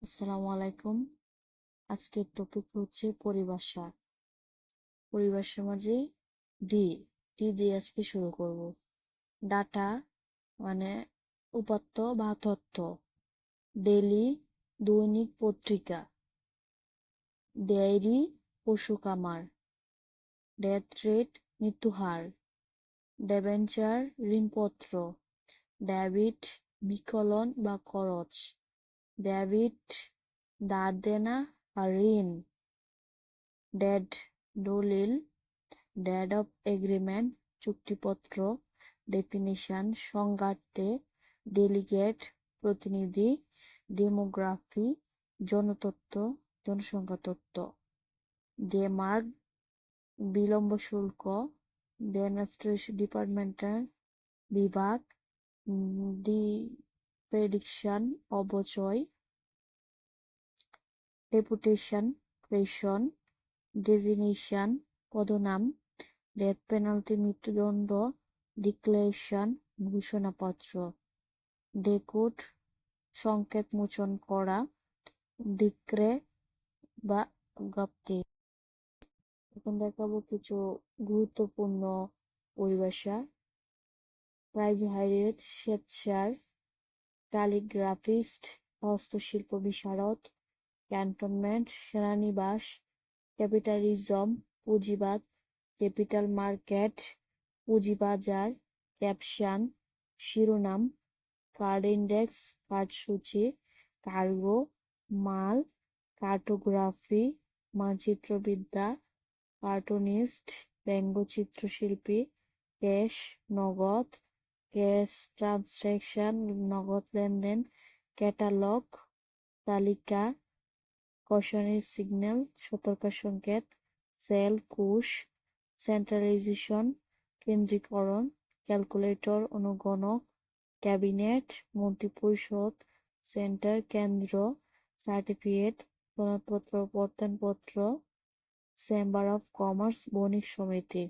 আসসালামু আলাইকুম। আজকের টপিক হচ্ছে পরিভাষা। পরিভাষার মাঝে ডি ডি দিয়ে আজকে শুরু করব। ডাটা মানে উপাত্ত বা তথ্য। ডেইলি দৈনিক পত্রিকা। ডায়েরি পশু খামার। ডেথ রেট মৃত্যু হার। ডিবেঞ্চার ঋণপত্র। ডেবিট বিকলন বা খরচ। ডেবিট ধার দেনা আর ঋণ। ডেড দলিল। ডেট অফ এগ্রিমেন্ট চুক্তিপত্র। ডেফিনিশন সংজ্ঞার্থে ডেলিগেট প্রতিনিধি। ডেমোগ্রাফি জনতত্ত্ব জনসংখ্যা তত্ত্ব। ডেমার্ক বিলম্ব শুল্ক। ডেনস্ট্রেশন ডিপার্টমেন্টাল বিভাগ। ডি প্রেডিকশন অবচয়। ডেপুটেশন প্রেষণ। ডেজিগনেশন পদনাম। ডেথ পেনাল্টি মৃত্যুদণ্ড। ডিক্লারেশন ঘোষণাপত্র। ডেকোড সংকেত মোচন করা। ডিক্রে বা বিজ্ঞপ্তি। এখন দেখাবো কিছু গুরুত্বপূর্ণ পরিভাষা। প্রাইভেট স্বেচ্ছার। ক্যালিগ্রাফিস্ট হস্তশিল্প বিশারদ। ক্যান্টনমেন্ট সেনানিবাস। ক্যাপিটালিজম পুঁজিবাদ। ক্যাপিটাল মার্কেট পুঁজিবাজার। ক্যাপশন শিরোনাম। কার্ড ইন্ডেক্স কার্যসূচি। কার্গো মাল। কার্টোগ্রাফি মানচিত্রবিদ্যা। কার্টুনিস্ট ব্যঙ্গচিত্রশিল্পী। ক্যাশ নগদ। ক্যাশ ট্রানজ্যাকশন নগদ লেনদেন। ক্যাটালগ তালিকা। কশনারি সিগন্যাল সতর্ক সংকেত। সেল কোষ। সেন্ট্রালাইজেশন কেন্দ্রীকরণ। ক্যালকুলেটর অনুগণক। ক্যাবিনেট মন্ত্রিপরিষদ। সেন্টার কেন্দ্র। সার্টিফিকেট সনদপত্র প্রত্যয়নপত্র। চেম্বার অফ কমার্স বণিক সমিতি।